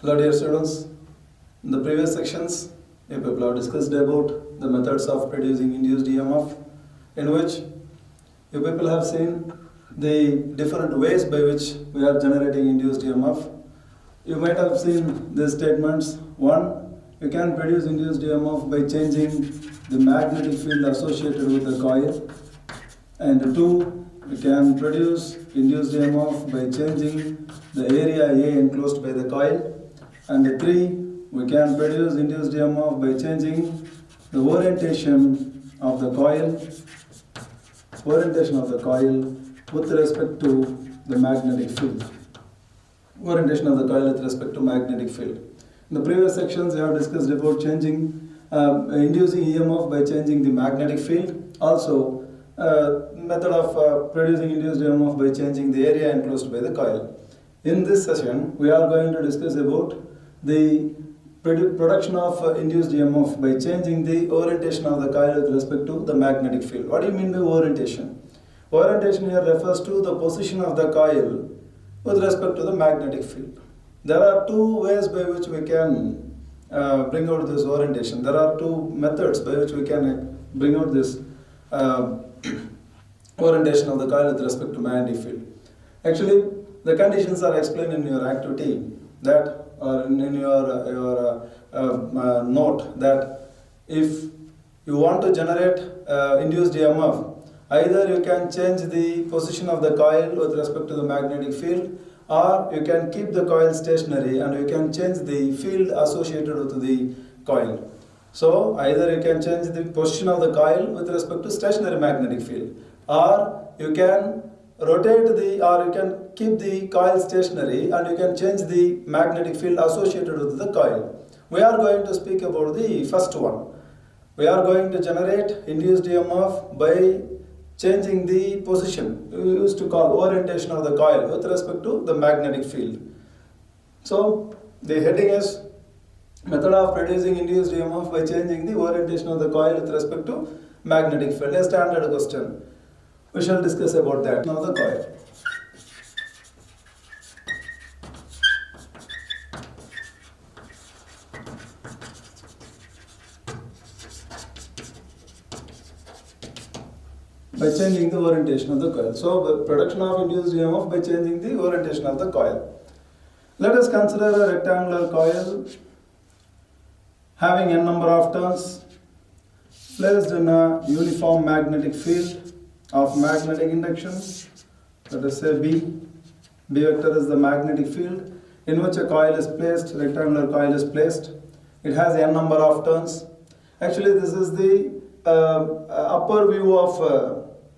Hello dear students, in the previous sections you people have discussed about the methods of producing induced EMF, in which you people have seen the different ways by which we are generating induced EMF. You might have seen these statements. One, you can produce induced EMF by changing the magnetic field associated with the coil, and two, you can produce induced EMF by changing the area A enclosed by the coil. And 3, we can produce induced EMF by changing the orientation of the coil with respect to the magnetic field. Orientation of the coil with respect to magnetic field. In the previous sections, we have discussed about changing, inducing EMF by changing the magnetic field. Also, method of producing induced EMF by changing the area enclosed by the coil. In this session, we are going to discuss about the production of induced EMF by changing the orientation of the coil with respect to the magnetic field. What do you mean by orientation? Orientation here refers to the position of the coil with respect to the magnetic field. There are two ways by which we can bring out this orientation. There are two methods by which we can bring out this orientation of the coil with respect to magnetic field. Actually, the conditions are explained in your activity that, or in your note, that if you want to generate induced EMF, either you can change the position of the coil with respect to the magnetic field, or you can keep the coil stationary and you can change the field associated with the coil. So either you can change the position of the coil with respect to stationary magnetic field, or you can rotate or you can keep the coil stationary and you can change the magnetic field associated with the coil. We are going to speak about the first one. We are going to generate induced EMF by changing the position. We used to call orientation of the coil with respect to the magnetic field. So the heading is method of producing induced EMF by changing the orientation of the coil with respect to magnetic field. A standard question. We shall discuss about that. Now the coil. By changing the orientation of the coil. So the production of induced EMF by changing the orientation of the coil. Let us consider a rectangular coil having n number of turns placed in a uniform magnetic field of magnetic induction. Let us say B. B vector is the magnetic field in which a coil is placed, rectangular coil is placed. It has n number of turns. Actually, this is the upper view of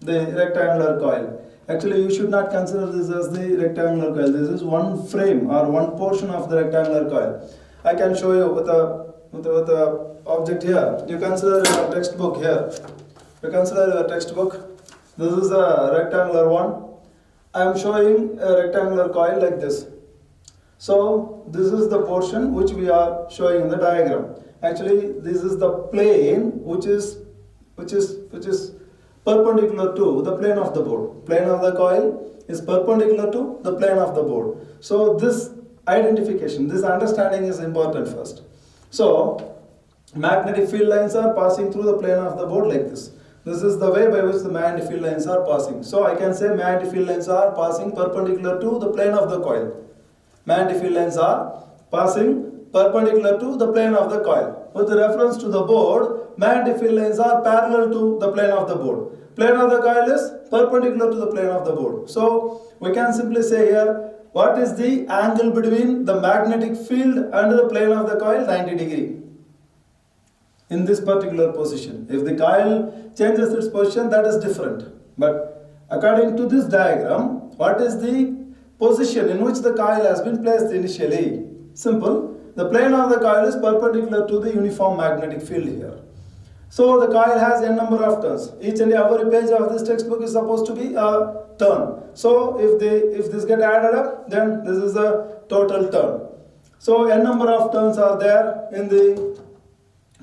the rectangular coil. Actually, you should not consider this as the rectangular coil. This is one frame or one portion of the rectangular coil. I can show you with a object here. You consider your textbook here. You consider your textbook. This is a rectangular one. I am showing a rectangular coil like this. So this is the portion which we are showing in the diagram. Actually, this is the plane which is perpendicular to the plane of the board. Plane of the coil is perpendicular to the plane of the board. So this identification, this understanding is important first. So magnetic field lines are passing through the plane of the board like this. This is the way by which the magnetic field lines are passing. So I can say magnetic field lines are passing perpendicular to the plane of the coil. Magnetic field lines are passing perpendicular to the plane of the coil. With reference to the board, magnetic field lines are parallel to the plane of the board. Plane of the coil is perpendicular to the plane of the board. So we can simply say here, what is the angle between the magnetic field and the plane of the coil? 90 degree. In this particular position. If the coil changes its position, that is different. But according to this diagram, what is the position in which the coil has been placed initially? Simple. The plane of the coil is perpendicular to the uniform magnetic field here. So the coil has n number of turns. Each and every page of this textbook is supposed to be a turn. So if this get added up, then this is a total turn. So n number of turns are there in the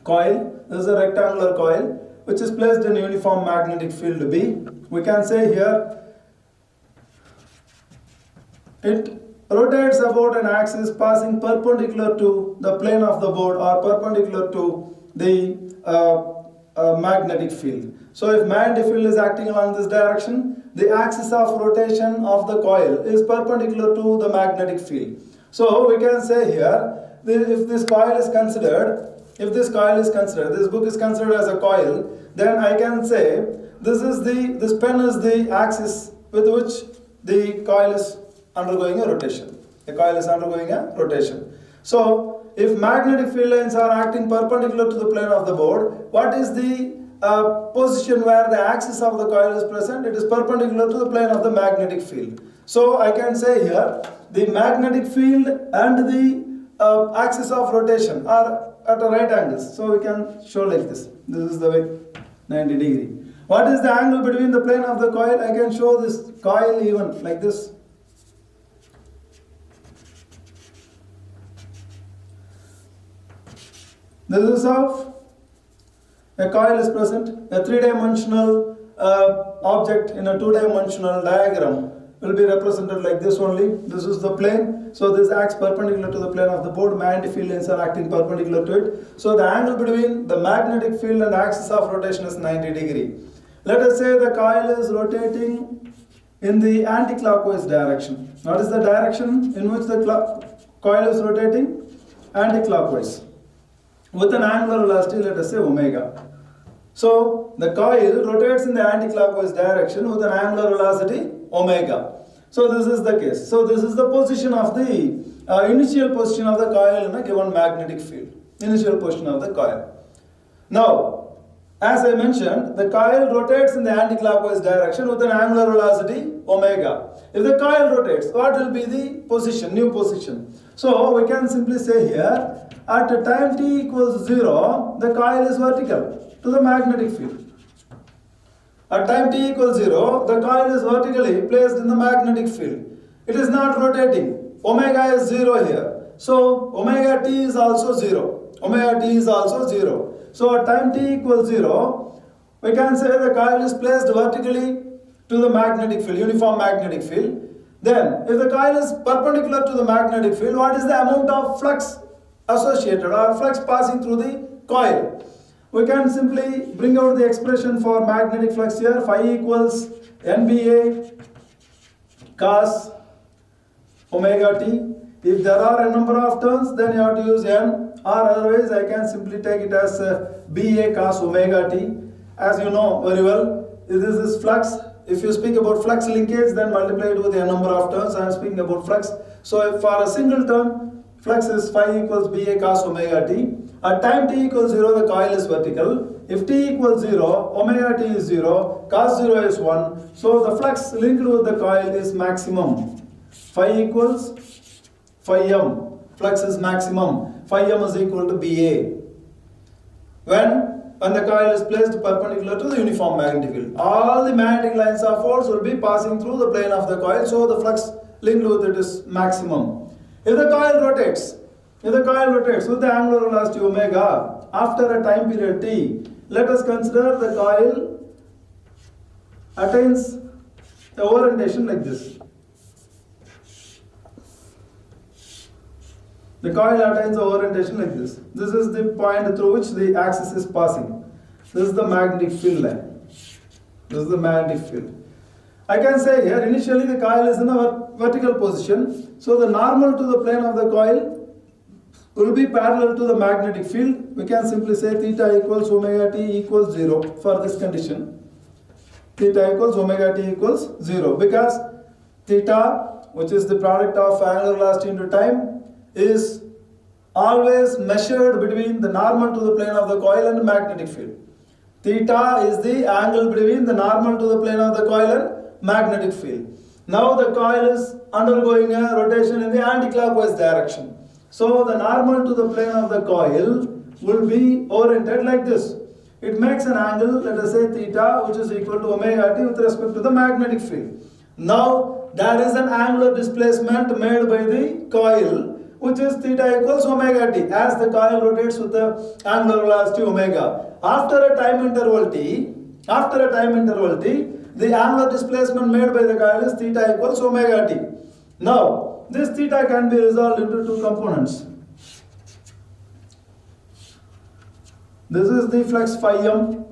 coil. This is a rectangular coil which is placed in uniform magnetic field B. We can say here it rotates about an axis passing perpendicular to the plane of the board or perpendicular to the magnetic field. So if magnetic field is acting along this direction, the axis of rotation of the coil is perpendicular to the magnetic field. So we can say here, if this coil is considered, this book is considered as a coil, then I can say this pen is the axis with which the coil is undergoing a rotation. The coil is undergoing a rotation. So if magnetic field lines are acting perpendicular to the plane of the board, what is the position where the axis of the coil is present? It is perpendicular to the plane of the magnetic field. So I can say here, the magnetic field and the axis of rotation are at a right angles. So we can show like this. This is the way, 90 degree. What is the angle between the plane of the coil? I can show this coil even like this. This is how a coil is present. A three-dimensional object in a two-dimensional diagram will be represented like this only. This is the plane. So this acts perpendicular to the plane of the board. Magnetic field lines are acting perpendicular to it. So the angle between the magnetic field and axis of rotation is 90 degree. Let us say the coil is rotating in the anti-clockwise direction. What is the direction in which the coil is rotating? Anti-clockwise. With an angular velocity, let us say omega. So the coil rotates in the anti-clockwise direction with an angular velocity omega. So this is the case. So this is the position of the initial position of the coil in a given magnetic field. Initial position of the coil. Now, as I mentioned, the coil rotates in the anti-clockwise direction with an angular velocity omega. If the coil rotates, what will be the position, new position? So we can simply say here, at a time t equals 0, the coil is vertical to the magnetic field. At time t equals 0, the coil is vertically placed in the magnetic field. It is not rotating. Omega is 0 here. So omega t is also 0. Omega t is also 0. So at time t equals 0, we can say the coil is placed vertically to the magnetic field, uniform magnetic field. Then, if the coil is perpendicular to the magnetic field, what is the amount of flux associated or flux passing through the coil? We can simply bring out the expression for magnetic flux here. Phi equals NBA cos omega t. If there are a number of turns, then you have to use n, or otherwise I can simply take it as BA cos omega t. As you know very well, this is flux. If you speak about flux linkage, then multiply it with a number of turns. I am speaking about flux. So for a single turn, flux is phi equals BA cos omega t. At time t equals 0, the coil is vertical. If t equals 0, omega t is 0, cos 0 is 1. So the flux linked with the coil is maximum. Phi equals phi m. Flux is maximum. Phi m is equal to BA. When the coil is placed perpendicular to the uniform magnetic field, all the magnetic lines of force will be passing through the plane of the coil, so the flux linked with it is maximum. If the coil rotates with the angular velocity omega after a time period t, let us consider the coil attains the orientation like this. The coil attains the orientation like this. This is the point through which the axis is passing. This is the magnetic field line. This is the magnetic field. I can say here, initially the coil is in a vertical position. So the normal to the plane of the coil will be parallel to the magnetic field. We can simply say theta equals omega t equals 0 for this condition. Theta equals omega t equals 0, because theta, which is the product of angular velocity into time, is always measured between the normal to the plane of the coil and the magnetic field. Theta is the angle between the normal to the plane of the coil and magnetic field. Now the coil is undergoing a rotation in the anti-clockwise direction. So the normal to the plane of the coil will be oriented like this. It makes an angle, let us say theta, which is equal to omega t with respect to the magnetic field. Now there is an angular displacement made by the coil, which is theta equals omega t, as the coil rotates with the angular velocity omega. After a time interval t, the angular displacement made by the coil is theta equals omega t. Now, this theta can be resolved into two components. This is the flux phi m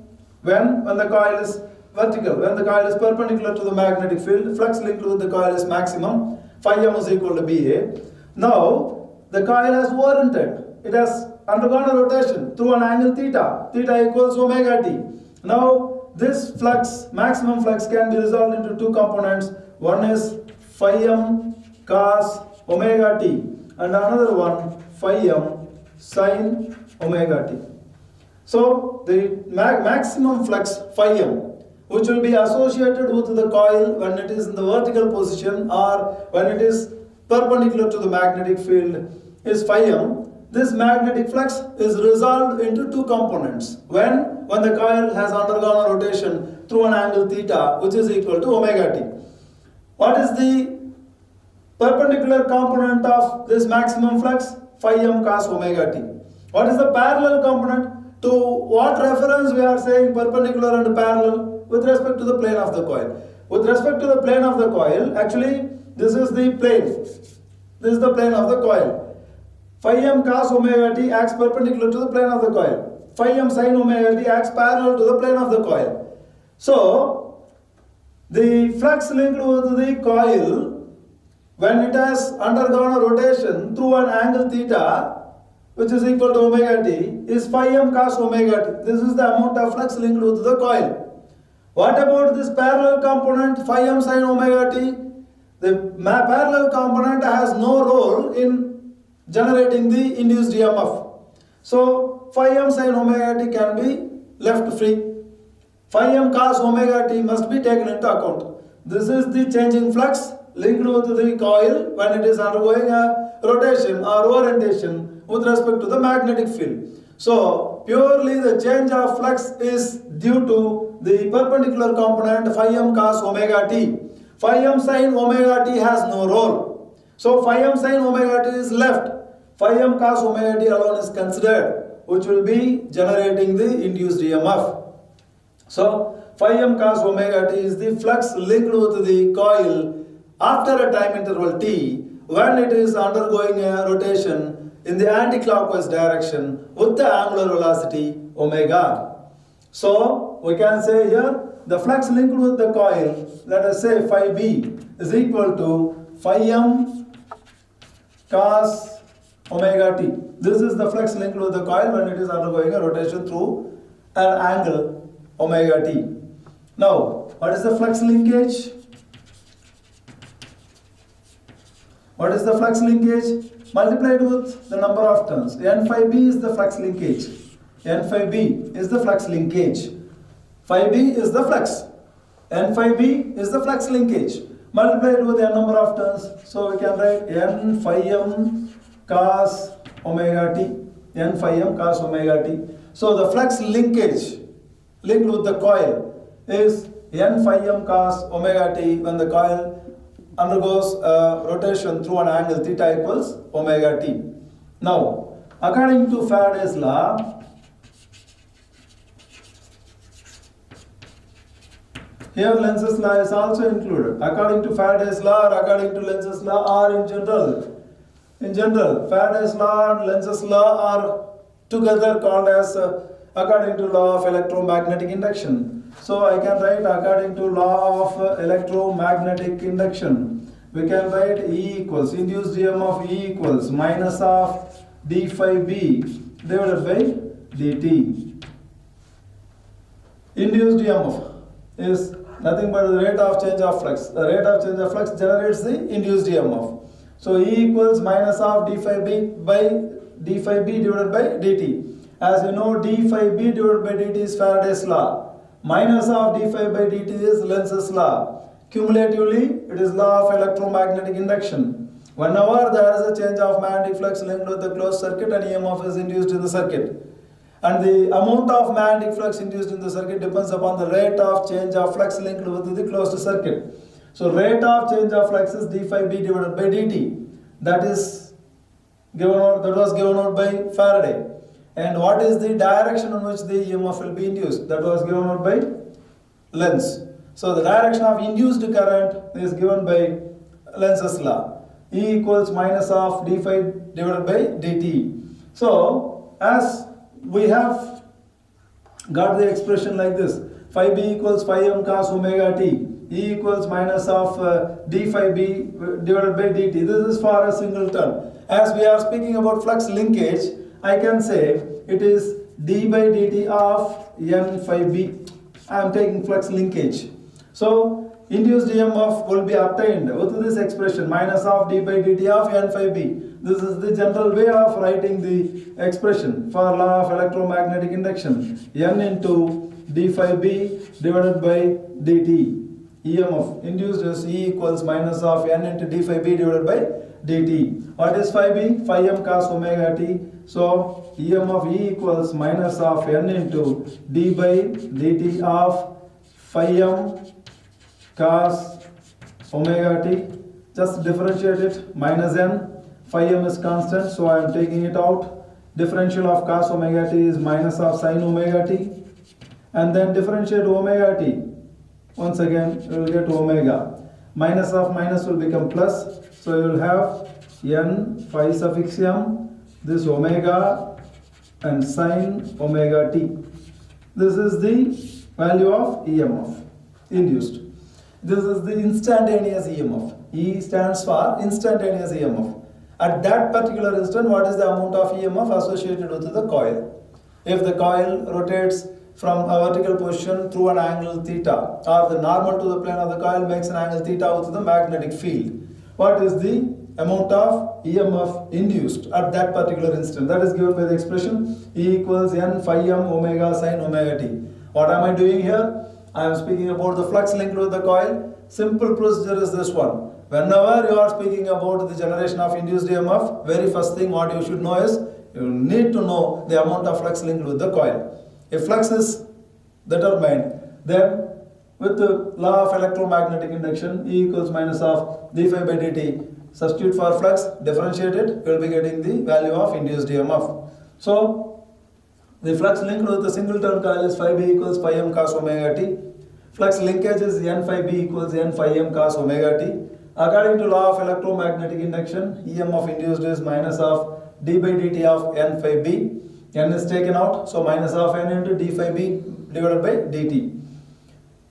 when the coil is vertical, when the coil is perpendicular to the magnetic field, flux linked with the coil is maximum, phi m is equal to Ba. Now, the coil has oriented, it has undergone a rotation through an angle theta, theta equals omega t. Now, this flux, maximum flux, can be resolved into two components. One is phi m cos omega t and another one phi m sin omega t. So, the maximum flux phi m, which will be associated with the coil when it is in the vertical position or when it is perpendicular to the magnetic field, is phi m. This magnetic flux is resolved into two components when the coil has undergone a rotation through an angle theta, which is equal to omega t. What is the perpendicular component of this maximum flux? Phi m cos omega t. What is the parallel component? To what reference we are saying perpendicular and parallel? With respect to the plane of the coil. With respect to the plane of the coil, actually this is the plane. This is the plane of the coil. Phi m cos omega t acts perpendicular to the plane of the coil. Phi m sin omega t acts parallel to the plane of the coil. So, the flux linked with the coil, when it has undergone a rotation through an angle theta, which is equal to omega t, is phi m cos omega t. This is the amount of flux linked with the coil. What about this parallel component, phi m sin omega t? The parallel component has no role in generating the induced EMF. So, phi m sin omega t can be left free. Phi m cos omega t must be taken into account. This is the changing flux linked with the coil when it is undergoing a rotation or orientation with respect to the magnetic field. So, purely the change of flux is due to the perpendicular component phi m cos omega t. Phi m sin omega t has no role. So, phi m sin omega t is left. Phi m cos omega t alone is considered, which will be generating the induced EMF. So, phi m cos omega t is the flux linked with the coil after a time interval t when it is undergoing a rotation in the anti-clockwise direction with the angular velocity omega. So, we can say here the flux linked with the coil, let us say phi b, is equal to phi m cos omega t. This is the flux linked with the coil when it is undergoing a rotation through an angle omega t. Now, what is the flux linkage? What is the flux linkage? Multiplied with the number of turns. N phi b is the flux linkage. N phi b is the flux linkage. Phi b is the flux. N phi b is the flux linkage. Multiplied with n number of turns. So we can write N phi m cos omega t. N phi m cos omega t. So the flux linkage linked with the coil is N phi m cos omega t when the coil undergoes rotation through an angle theta equals omega t. Now, according to Faraday's law, here Lenz's law is also included. According to Faraday's law or according to Lenz's law or in general. In general, Faraday's law and Lenz's law are together called as according to law of electromagnetic induction. So I can write according to law of electromagnetic induction. We can write E equals, induced EMF E equals minus of d phi b divided by dt. Induced EMF is nothing but the rate of change of flux. The rate of change of flux generates the induced EMF. So E equals minus of d phi b divided by dt. As you know, d phi b divided by dt is Faraday's law. Minus of d phi by dt is Lenz's law. Cumulatively, it is law of electromagnetic induction. Whenever there is a change of magnetic flux linked with the closed circuit, an EMF is induced in the circuit. And the amount of magnetic flux induced in the circuit depends upon the rate of change of flux linked with the closed circuit. So, rate of change of flux is d phi b divided by dt. That was given out by Faraday. And what is the direction in which the EMF will be induced? That was given out by Lenz. So the direction of induced current is given by Lenz's law. E equals minus of d phi divided by dt. So as we have got the expression like this, phi b equals phi m cos omega t, E equals minus of d phi b divided by dt. This is for a single term. As we are speaking about flux linkage, I can say it is d by dt of n phi b. I am taking flux linkage. So induced EMF will be obtained with this expression minus of d by dt of n phi b. This is the general way of writing the expression for law of electromagnetic induction. N into d phi b divided by dt. EMF induced is E equals minus of n into d phi b divided by dt. What is phi b? Phi m cos omega t. So EMF E equals minus of n into d by dt of phi m cos omega t. Just differentiate it. Minus n. Phi m is constant, so I am taking it out. Differential of cos omega t is minus of sin omega t. And then differentiate omega t. Once again, you will get omega. Minus of minus will become plus. So you will have n phi suffix m, this omega and sin omega t. This is the value of EMF induced. This is the instantaneous EMF. E stands for instantaneous EMF. At that particular instant, what is the amount of EMF associated with the coil? If the coil rotates from a vertical position through an angle theta, or the normal to the plane of the coil makes an angle theta with the magnetic field, what is the amount of EMF induced at that particular instant? That is given by the expression E equals n phi m omega sin omega t. What am I doing here? I am speaking about the flux linked with the coil. Simple procedure is this one. Whenever you are speaking about the generation of induced EMF, very first thing what you should know is, you need to know the amount of flux linked with the coil. If flux is determined, then with the law of electromagnetic induction, E equals minus of d phi by dt, substitute for flux, differentiate it, you will be getting the value of induced EMF. So, the flux linked with the single term coil is phi b equals phi m cos omega t. Flux linkage is n phi b equals n phi m cos omega t. According to law of electromagnetic induction, EMF induced is minus of d by dt of n phi b. N is taken out, so minus of n into d phi b divided by dt.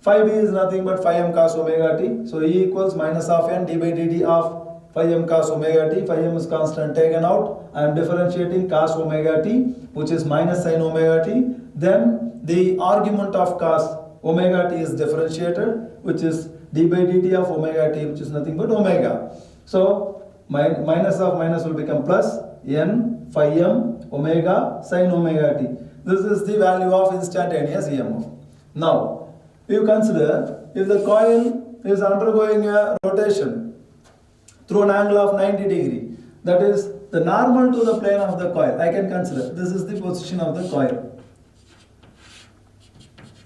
Phi b is nothing but phi m cos omega t. So E equals minus of n d by dt of phi m cos omega t. Phi m is constant, taken out. I am differentiating cos omega t, which is minus sin omega t. Then the argument of cos omega t is differentiated, which is d by dt of omega t, which is nothing but omega. So minus of minus will become plus n phi m omega sin omega t. This is the value of instantaneous EMF. Now, you consider if the coil is undergoing a rotation through an angle of 90 degree, that is the normal to the plane of the coil. I can consider this is the position of the coil.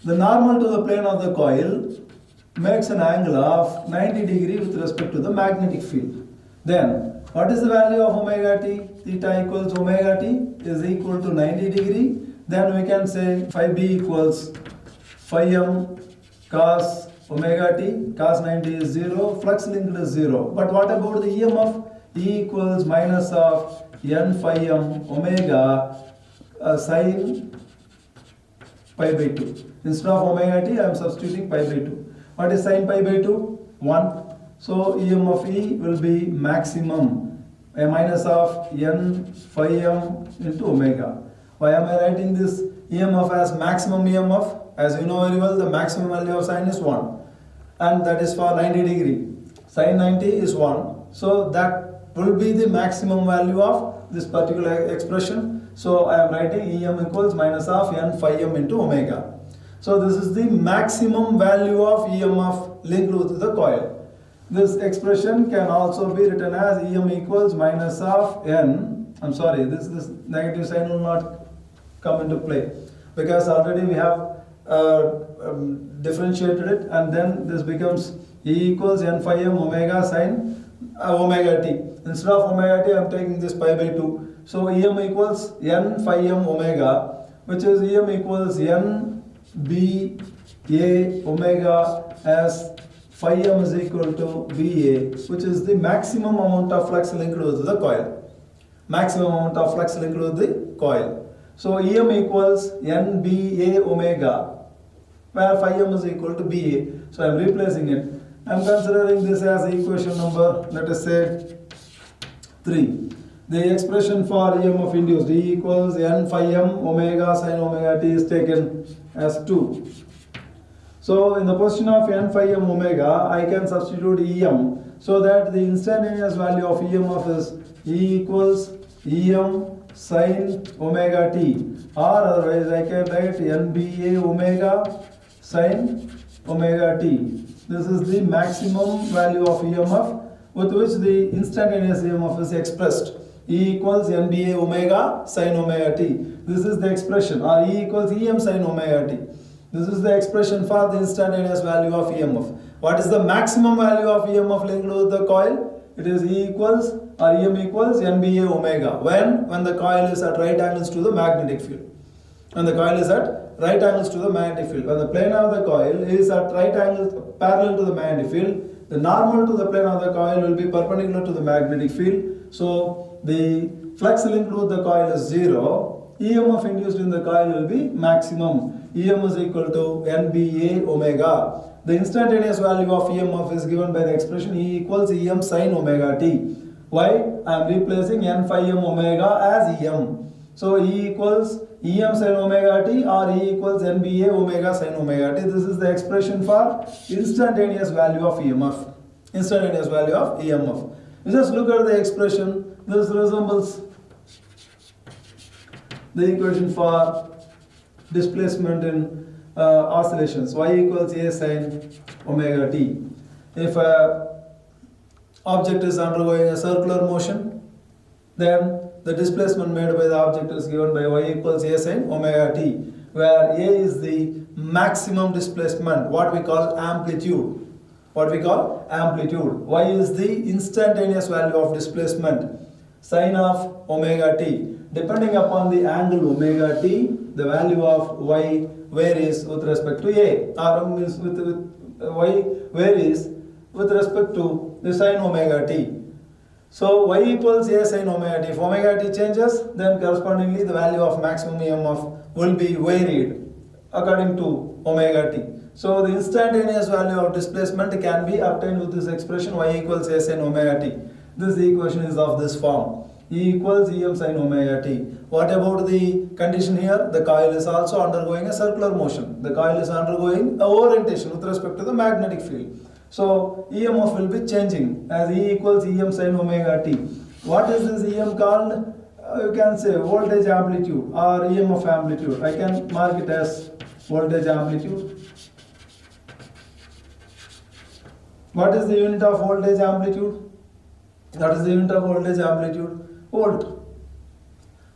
The normal to the plane of the coil makes an angle of 90 degree with respect to the magnetic field. Then what is the value of omega t? Theta equals omega t is equal to 90 degree. Then we can say phi b equals phi m cos omega t. Cos 90 is 0, flux linked is 0. But what about the EMF? E equals minus of n phi m omega sin pi by 2. Instead of omega t, I am substituting pi by 2. What is sin pi by 2? 1. So EMF E will be maximum, a minus of n phi m into omega. Why am I writing this EMF as maximum EMF? As you know very well, the maximum value of sin is 1. And that is for 90 degree. Sin 90 is 1. So that will be the maximum value of this particular expression. So I am writing EM equals minus of n phi m into omega. So this is the maximum value of EMF linked with the coil. This expression can also be written as EM equals minus of n. I'm sorry, this negative sign will not come into play because already we have differentiated it, and then this becomes E equals n phi m omega sin omega t. Instead of omega t, I am taking this pi by 2. So EM equals n phi m omega, which is EM equals n b a omega as phi m is equal to BA, which is the maximum amount of flux linked with the coil. Maximum amount of flux linked with the coil. So EM equals NBA omega, where phi m is equal to BA. So I am replacing it. I am considering this as equation number, let us say 3. The expression for EM of induced E equals N phi m omega sin omega t is taken as 2. So in the position of N phi m omega, I can substitute EM so that the instantaneous value of EMF is E equals EM sin omega t, or otherwise I can write NBA omega sin omega t. This is the maximum value of EMF with which the instantaneous EMF is expressed. E equals NBA omega sin omega t. This is the expression, or E equals EM sin omega t. This is the expression for the instantaneous value of EMF. What is the maximum value of EMF linked with the coil? It is E equals or EM equals NBA omega. When the coil is at right angles to the magnetic field. When the coil is at right angles to the magnetic field. When the plane of the coil is at right angles parallel to the magnetic field, the normal to the plane of the coil will be perpendicular to the magnetic field. So the flux linked with the coil is 0. EMF induced in the coil will be maximum. EM is equal to NBA omega. The instantaneous value of EMF is given by the expression E equals EM sin omega t. Why? I am replacing N phi m omega as EM. So E equals EM sin omega t or E equals NBA omega sin omega t. This is the expression for instantaneous value of EMF. Instantaneous value of EMF. You just look at the expression. This resembles the equation for displacement in oscillations. Y equals A sin omega t. If a object is undergoing a circular motion, then the displacement made by the object is given by Y equals A sin omega t, where A is the maximum displacement, what we call amplitude. What we call amplitude. Y is the instantaneous value of displacement, sin of omega t. Depending upon the angle omega t, the value of Y varies with respect to A, or means with Y varies with respect to the sin omega t. So Y equals A sin omega t. If omega t changes, then correspondingly the value of maximum EMF will be varied according to omega t. So the instantaneous value of displacement can be obtained with this expression Y equals A sin omega t. This equation is of this form. E equals EM sin omega t. What about the condition here? The coil is also undergoing a circular motion. The coil is undergoing a orientation with respect to the magnetic field. So EMF will be changing as E equals EM sin omega t. What is this EM called? You can say voltage amplitude or EMF amplitude. I can mark it as voltage amplitude. What is the unit of voltage amplitude? That is the unit of voltage amplitude. Volt.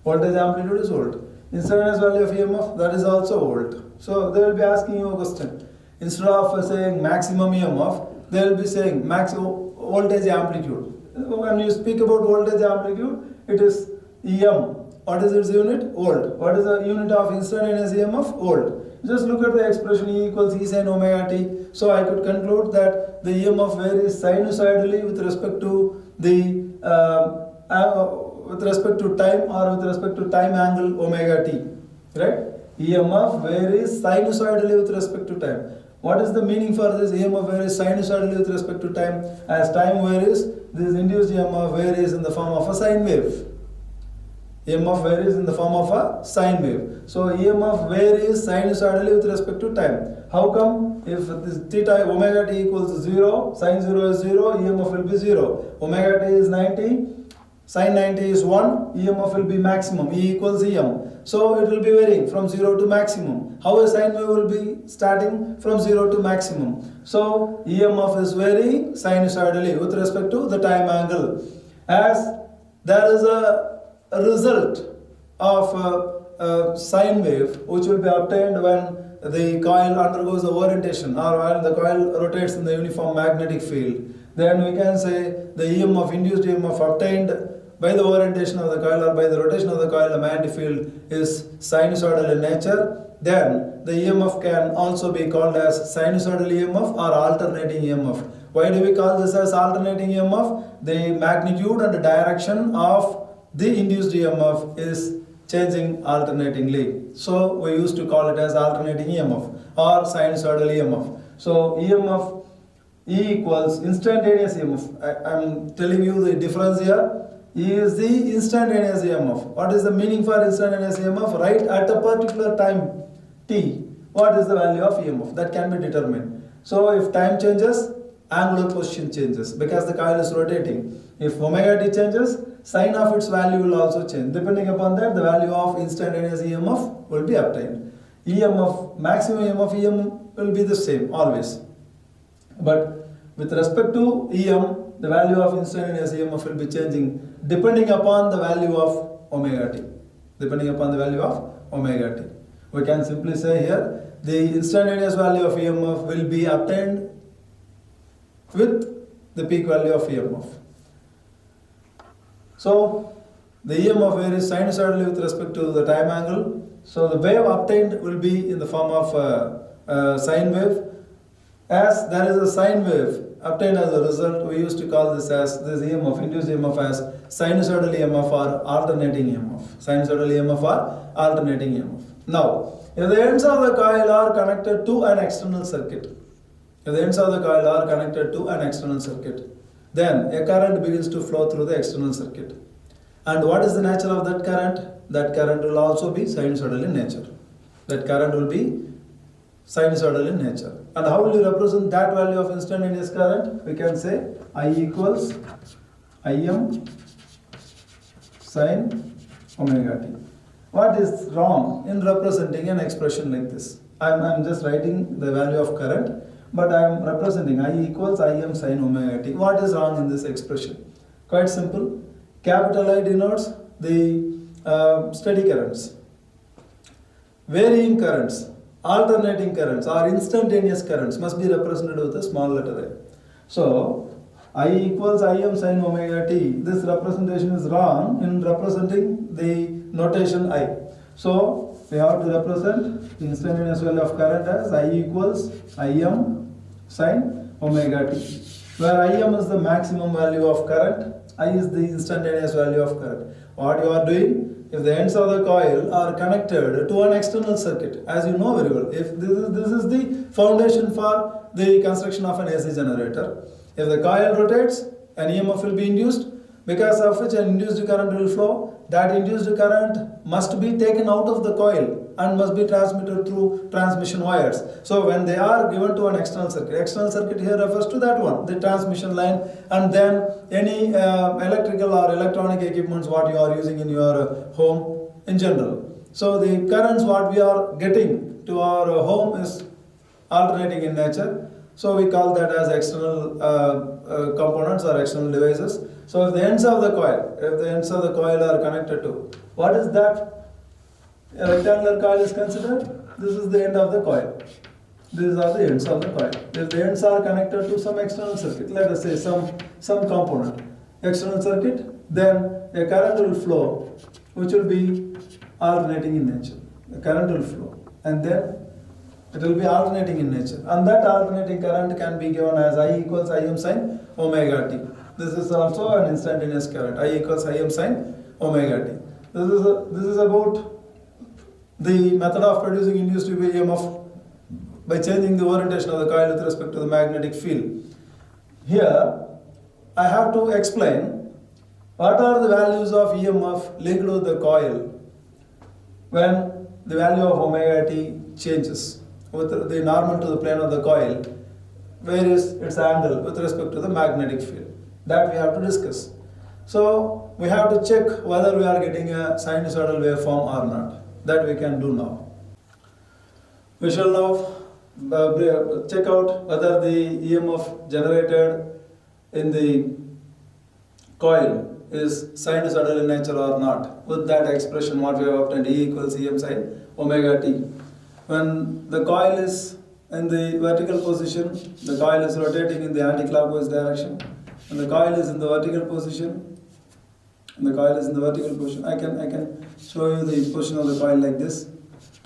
Voltage amplitude is volt. Instantaneous value of EMF, that is also volt. So they will be asking you a question. Instead of saying maximum EMF, they will be saying maximum voltage amplitude. When you speak about voltage amplitude, it is EM. What is its unit? Volt. What is the unit of instantaneous EMF? Volt. Just look at the expression E equals E sin omega t. So I could conclude that the EMF varies sinusoidally with respect to the with respect to time or with respect to time angle omega t, right? EMF varies sinusoidally with respect to time. What is the meaning for this? EMF varies sinusoidally with respect to time. As time varies, this induced EMF varies in the form of a sine wave. EMF varies in the form of a sine wave. So EMF varies sinusoidally with respect to time. How come? If this theta omega t equals 0, sine 0 is 0, EMF will be 0. Omega t is 90. Sin 90 is 1, EMF will be maximum, E equals EM. So it will be varying from 0 to maximum. How a sine wave will be starting from 0 to maximum. So EMF is varying sinusoidally with respect to the time angle. As there is a result of a sine wave which will be obtained when the coil undergoes a orientation or when the coil rotates in the uniform magnetic field, then we can say the EMF, induced EMF obtained by the orientation of the coil or by the rotation of the coil, the magnetic field is sinusoidal in nature. then the EMF can also be called as sinusoidal EMF or alternating EMF. Why do we call this as alternating EMF? The magnitude and the direction of the induced EMF is changing alternatingly. So we used to call it as alternating EMF or sinusoidal EMF. So EMF E equals instantaneous EMF. I am telling you the difference here. E is the instantaneous EMF. What is the meaning for instantaneous EMF? Right at a particular time t, what is the value of EMF? That can be determined. So if time changes, angular position changes because the coil is rotating. If omega t changes, sign of its value will also change. Depending upon that, the value of instantaneous EMF will be obtained. EMF, maximum EMF EM will be the same always. But with respect to EM, the value of instantaneous EMF will be changing depending upon the value of omega t. Depending upon the value of omega t. We can simply say here, the instantaneous value of EMF will be obtained with the peak value of EMF. So, the EMF varies sinusoidally with respect to the time angle. So, the wave obtained will be in the form of sine wave. As there is a sine wave obtained as a result, we used to call this EMF, induced EMF as sinusoidal EMF or alternating EMF. Sinusoidal EMF or alternating EMF. Now, if the ends of the coil are connected to an external circuit, then a current begins to flow through the external circuit. And what is the nature of that current? That current will also be sinusoidal in nature. And how will you represent that value of instantaneous current? We can say I equals Im sin omega t. What is wrong in representing an expression like this? I'm just writing the value of current, but I am representing I equals Im sin omega t. What is wrong in this expression? Quite simple. Capital I denotes the steady currents. Varying currents, alternating currents or instantaneous currents must be represented with a small letter a. So, I equals Im sin omega t. This representation is wrong in representing the notation I. So, we have to represent the instantaneous value of current as I equals Im sin omega t, where Im is the maximum value of current, I is the instantaneous value of current. What you are doing, if the ends of the coil are connected to an external circuit, as you know very well, if this is the foundation for the construction of an AC generator. If the coil rotates, an EMF will be induced, because of which an induced current will flow. That induced current must be taken out of the coil and must be transmitted through transmission wires. So when they are given to an external circuit here refers to that one, the transmission line, and then any electrical or electronic equipments what you are using in your home in general. So the currents what we are getting to our home is alternating in nature. So we call that as external components or external devices. So if the ends of the coil are connected to, what is that? A rectangular coil is considered. This is the end of the coil. These are the ends of the coil. If the ends are connected to some external circuit, let us say some component, external circuit, then a current will flow, which will be alternating in nature. The current will flow, and then it will be alternating in nature. And that alternating current can be given as I equals Im sin omega t. This is also an instantaneous current. I equals Im sin omega t. This is about the method of producing induced EMF by changing the orientation of the coil with respect to the magnetic field. Here, I have to explain what are the values of EMF linked with the coil when the value of omega t changes with the normal to the plane of the coil, where is its angle with respect to the magnetic field. That we have to discuss. So, we have to check whether we are getting a sinusoidal waveform or not. That we can do now. We shall now check out whether the EMF generated in the coil is sinusoidal in nature or not. With that expression what we have obtained, E equals Em sin omega t. When the coil is in the vertical position, the coil is rotating in the anti-clockwise direction. When the coil is in the vertical position, I can show you the position of the coil like this.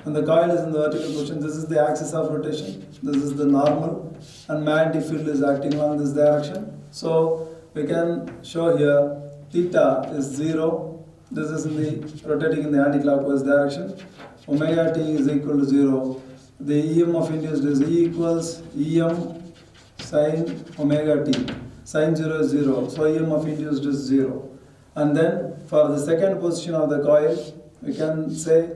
When the coil is in the vertical position, this is the axis of rotation, this is the normal, and magnetic field is acting along this direction. So we can show here theta is 0, this is in the rotating in the anti-clockwise direction, omega t is equal to 0, the EMF induced is E equals EM sin omega t, sin 0 is 0, so EMF induced is 0. And then for the second position of the coil, we can say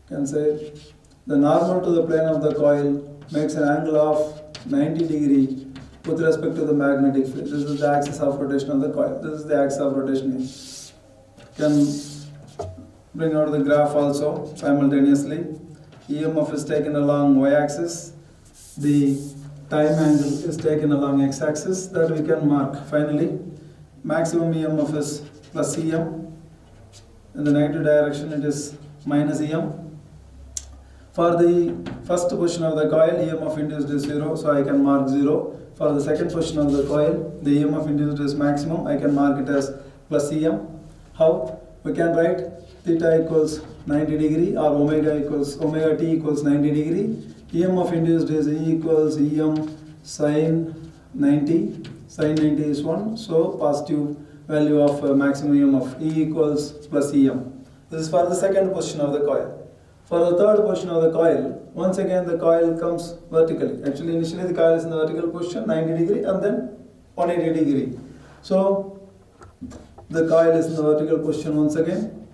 the normal to the plane of the coil makes an angle of 90 degree with respect to the magnetic field. This is the axis of rotation of the coil. This is the axis of rotation here. Can bring out the graph also simultaneously. EMF is taken along y-axis. The time angle is taken along x-axis. That we can mark. Finally, maximum EMF is plus EM. In the negative direction, it is minus EM. For the first position of the coil, EMF induced is 0, so I can mark 0. For the second position of the coil, the EMF induced is maximum, I can mark it as plus EM. How? We can write theta equals 90 degree or omega t equals 90 degree. EMF induced is E equals EM sin 90. Sin 90 is 1, so positive value of maximum EMF E equals plus EM. This is for the second position of the coil. For the third position of the coil, once again the coil comes vertically. Actually, initially the coil is in the vertical position, 90 degree, and then 180 degree. So the coil is in the vertical position once again.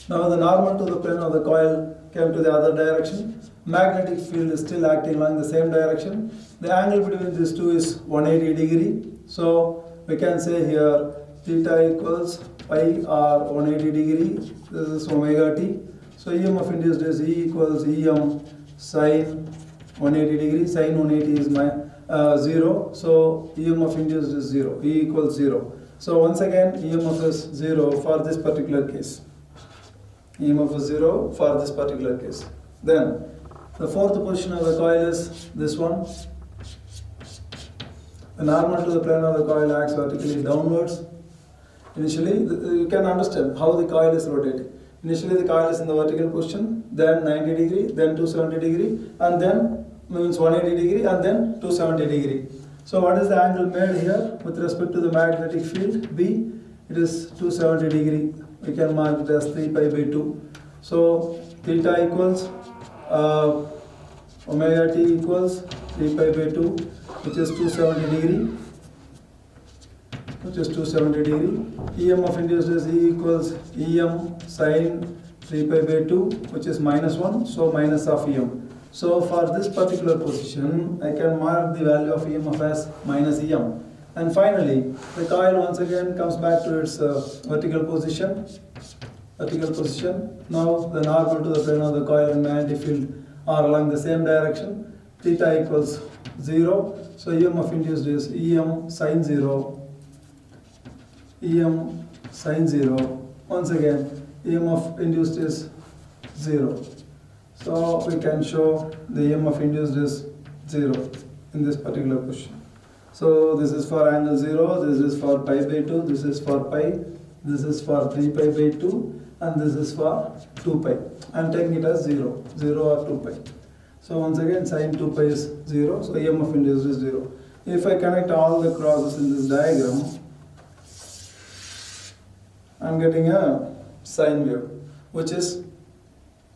Now the normal to the plane of the coil came to the other direction. Magnetic field is still acting along the same direction. The angle between these two is 180 degree. So we can say here theta equals pi or 180 degree. This is omega t. So EMF induced is E equals EM sin 180 degree. Sin 180 is 0. So EMF induced is 0. E equals 0. So once again EMF is 0 for this particular case. EMF is 0 for this particular case. Then the fourth position of the coil is this one. The normal to the plane of the coil acts vertically downwards. Initially, you can understand how the coil is rotating. Initially, the coil is in the vertical position, then 90 degree, then 270 degree, and then means 180 degree, and then 270 degree. So, what is the angle made here with respect to the magnetic field B? It is 270 degree. We can mark it as 3 pi by 2. So, theta equals omega t equals 3 pi by 2, which is 270 degree. EMF induced is E equals EM sin 3 pi by 2, which is minus 1, so minus of EM. So for this particular position, I can mark the value of EMF as minus EM. And finally, the coil once again comes back to its vertical position. Now the normal to the plane of the coil and magnetic field are along the same direction. Theta equals 0. So EMF induced is EM sin 0. EM sin 0. Once again, EMF induced is 0. So we can show the EMF induced is 0 in this particular position. So this is for angle 0, this is for pi by 2, this is for pi, this is for 3 pi by 2, and this is for 2 pi. I am taking it as 0, 0 or 2 pi. So once again, sin 2 pi is 0, so EMF induced is 0. If I connect all the crosses in this diagram, I am getting a sine wave, which is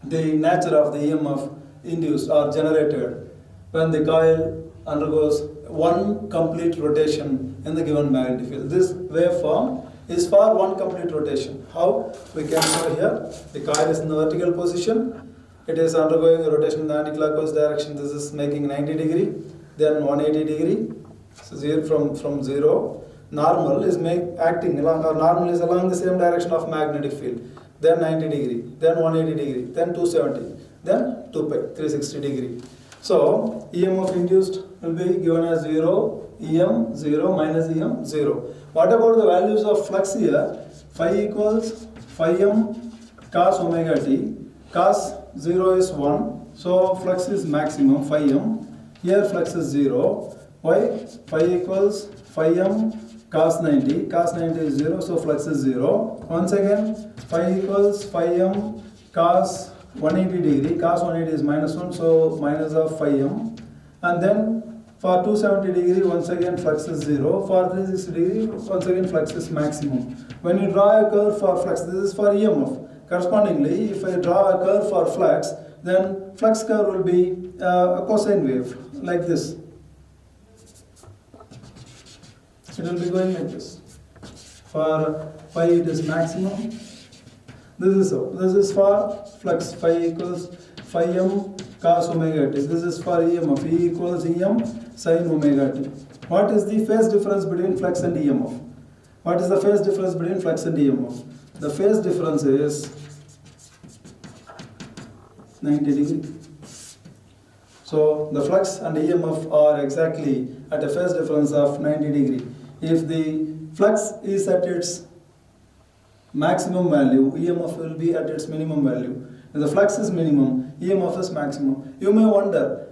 the nature of the EMF induced or generated when the coil undergoes one complete rotation in the given magnetic field. This waveform is for one complete rotation. How? We can show here. The coil is in the vertical position. It is undergoing a rotation in the anti-clockwise direction. This is making 90 degree, then 180 degree. So from 0. Normal is acting along, or normal is along the same direction of magnetic field. Then 90 degree, then 180 degree, then 270, then 2 pi, 360 degree. So EMF induced will be given as 0, EM 0 minus EM 0. What about the values of flux here? Phi equals phi m cos omega t. Cos 0 is 1, so flux is maximum phi m. Here flux is 0. Why? Phi equals phi m cos 90. Cos 90 is 0, so flux is 0. Once again, phi equals phi m cos 180 degree. Cos 180 is minus 1, so minus of phi m. And then for 270 degree, once again flux is 0. For 360 degree, once again flux is maximum. When you draw a curve for flux, this is for EMF. Correspondingly, if I draw a curve for flux, then flux curve will be a cosine wave, like this. It will be going like this. For phi it is maximum. This is so. This is for flux. Phi equals phi m cos omega t. This is for EMF. E equals Em sin omega t. What is the phase difference between flux and EMF? What is the phase difference between flux and EMF? The phase difference is 90 degree. So the flux and EMF are exactly at a phase difference of 90 degree. If the flux is at its maximum value, EMF will be at its minimum value. If the flux is minimum, EMF is maximum. You may wonder,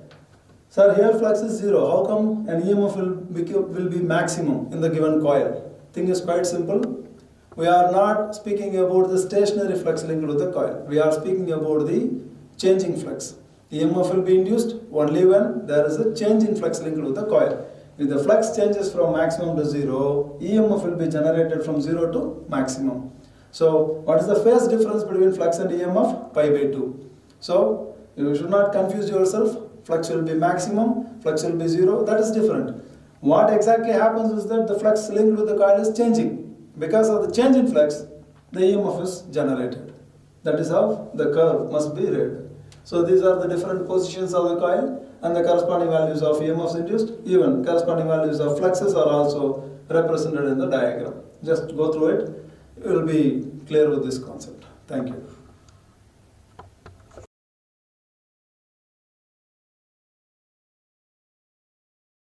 sir, here flux is 0. How come an EMF will be maximum in the given coil? Thing is quite simple. We are not speaking about the stationary flux linked to the coil. We are speaking about the changing flux. EMF will be induced only when there is a change in flux linked to the coil. If the flux changes from maximum to 0, EMF will be generated from 0 to maximum. So, what is the phase difference between flux and EMF? Pi by 2. So, you should not confuse yourself. Flux will be maximum, flux will be 0. That is different. What exactly happens is that the flux linked with the coil is changing. Because of the change in flux, the EMF is generated. That is how the curve must be read. So, these are the different positions of the coil and the corresponding values of EMFs induced. Even corresponding values of fluxes are also represented in the diagram. Just go through it. You will be clear with this concept. Thank you.